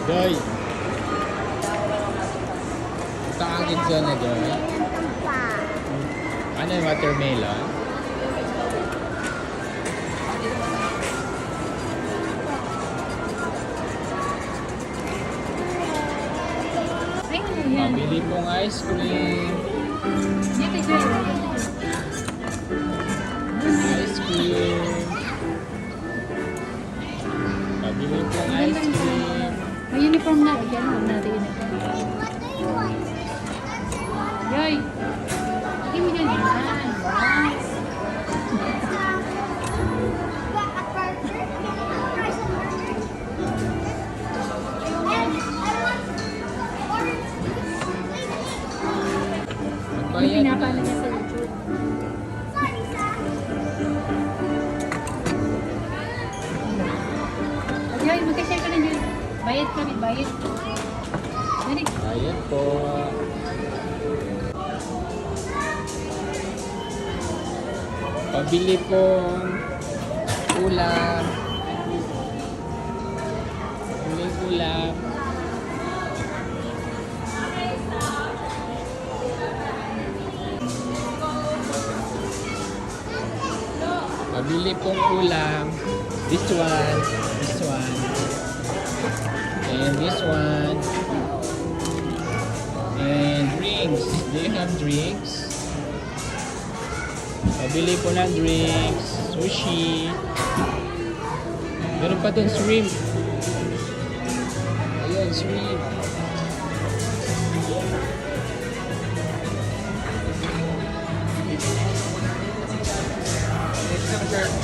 Joy. Ito ang kinsa na Joy. Ano yung watermelon? Ay, ano yan? Mabili pong ice cream. Dito, Joy. Ice cream. Mabili pong ice cream. May uniform na. Yan, huwag natin uniform. Joy. Hindi mo ganyan. Wow. Ano Magbayad na. pinapala niya sa YouTube? Joy, magka-share ka na, Joy. Bayad kami, bayad. Dali. Ayan po. Pabili pong ulam. Pabili ulam. Pabili pong ulam. This one. This one. And this one. And drinks. Do you have drinks? Pabili po ng drinks. Sushi. Meron pa dun shrimp. Ayan, shrimp.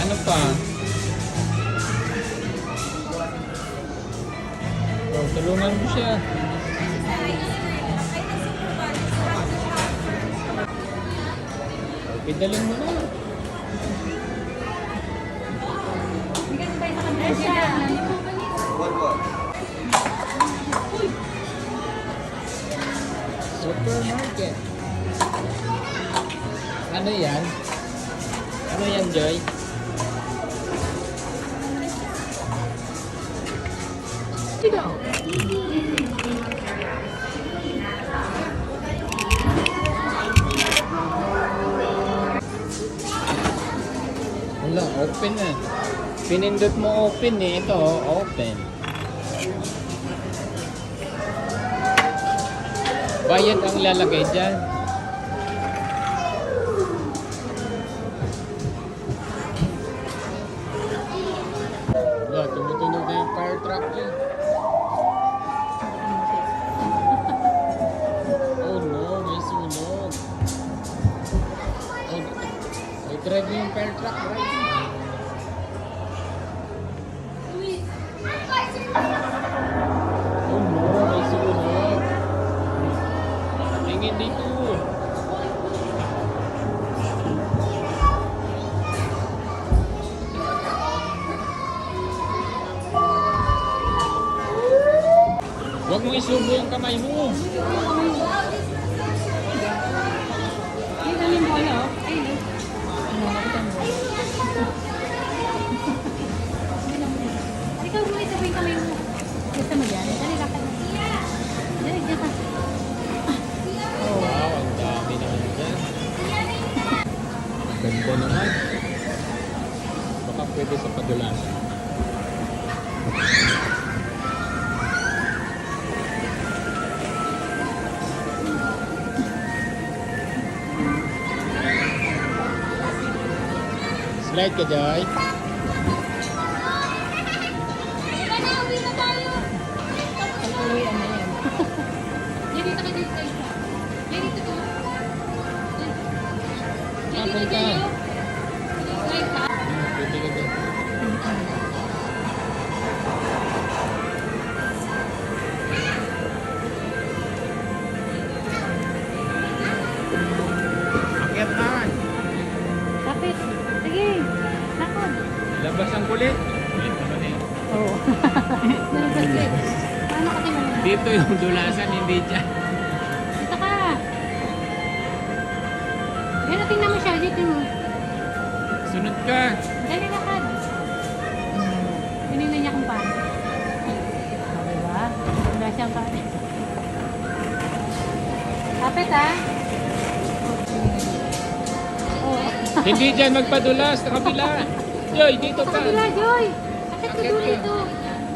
Ano pa? Oh, tulungan mo siya. Idalhin mo na. Supermarket. Ano yan? Ano yan, Joy? Wala, open na. Pinindot mo open eh. Ito, open. Bayad ang lalagay dyan. Wala, tumutunog na yung fire truck niya. Oh no, may sunog. Ay, drive mo yung fire truck, right? Oh no, may sunog. Tingin dito. Huwag mong isubo ang kamay mo. Ayun, ano yung bola, oh. Ayun, oh. Ano, nakita mo. Ikaw mo isabay kamay mo. Gusto mo yan? Dali, lakad mo. Dali, dyan ka. Wow, ang dami naman dyan. Ganda naman. Baka pwede sa padulasan. Slide ka, Joy. Pag-uwian na yan. Yan, dito ka, dito ka. Yan, dito ka. Yan, dito Punta. ka. Slide ka. Pwede ka dyan. Akyat na. Kapit. Sige. Lakad. Labas ang kulit. Kulit naman eh. Oo. Nalagpaslit. Paano kasi mo? Dito yung dulasan, hindi dyan. Dito ka. Yan, tingnan mo siya. Dito mo. Sunod ka. Dali, lakad. Tinignan niya kung paano. Diba? Wala siyang kain. Kapit ha? Oh. Hindi dyan magpadulas sa kabila. Joy, dito Sa pa. kabila, Joy! Akit ka Akit doon ka. dito.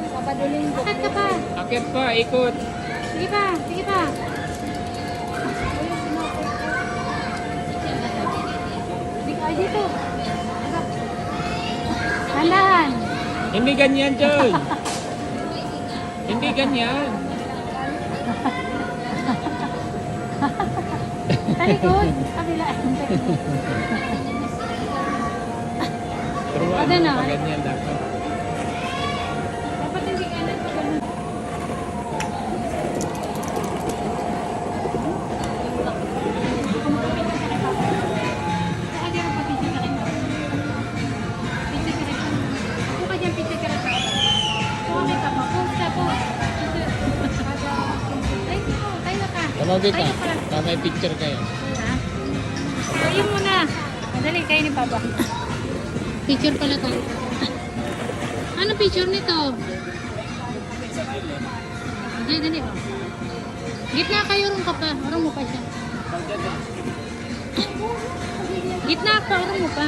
Papaduling ko. Akit ka pa. Akit pa, ikot. Sige pa, sige pa. Ay, dito. Handahan. Hindi ganyan, Joy. Hindi ganyan. Talikod. Kabila. Turuan Ada mo na. pa ganyan dapat. Dapat hindi kanan pa ganun. Saka dyan ang papicture ka rin. Picture ka rin. Upo ka dyan, picture ka rin. Kuha kita pa. Pose ka, pose. Tayo ka. Tumawagin ka. Tayo ka lang. May picture kayo. Ha? Tayo muna. Madali, kayo ni Papa. Picture pala tayo. Ano picture nito? Dali, dali. Oh. Gitna kayo, urong ka pa. Urong mo pa siya. Gitna ka, urong mo pa.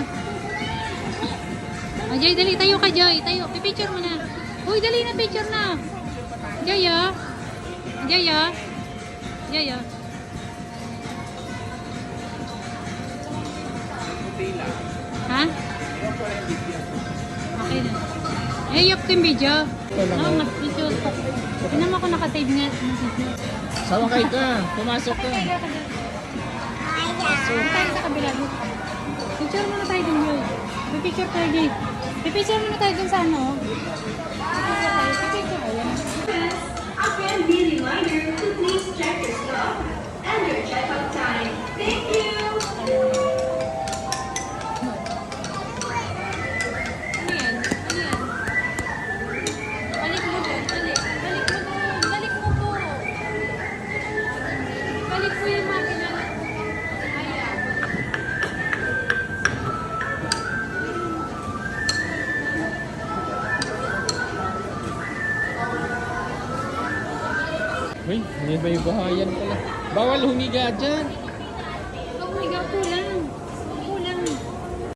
Oh, Joy, dali. Tayo ka, Joy. Tayo. Pipicture mo na. Uy, dali na picture na. Joy, oh. Joy, oh. Joy, oh. Ha? Okay na. Eh, yup ko yung video. Oo, mas video. Tignan mo ako nakasave nga. Sawakay ka. Pumasok ka. Tayo sa kabila. Picture muna tayo dun, Joy. Pipicture tayo dito. Pipicture muna tayo dun sa ano. Pipicture tayo. Pipicture. Ayan. A friendly reminder to please check your stuff and your checkout time. Thank you! Ano yan? Ano yan? Balik mo doon. Balik. Balik mo doon. Balik mo po. Balik po yung makina. Ayan. Uy, may bahayan pala. Bawal humiga dyan.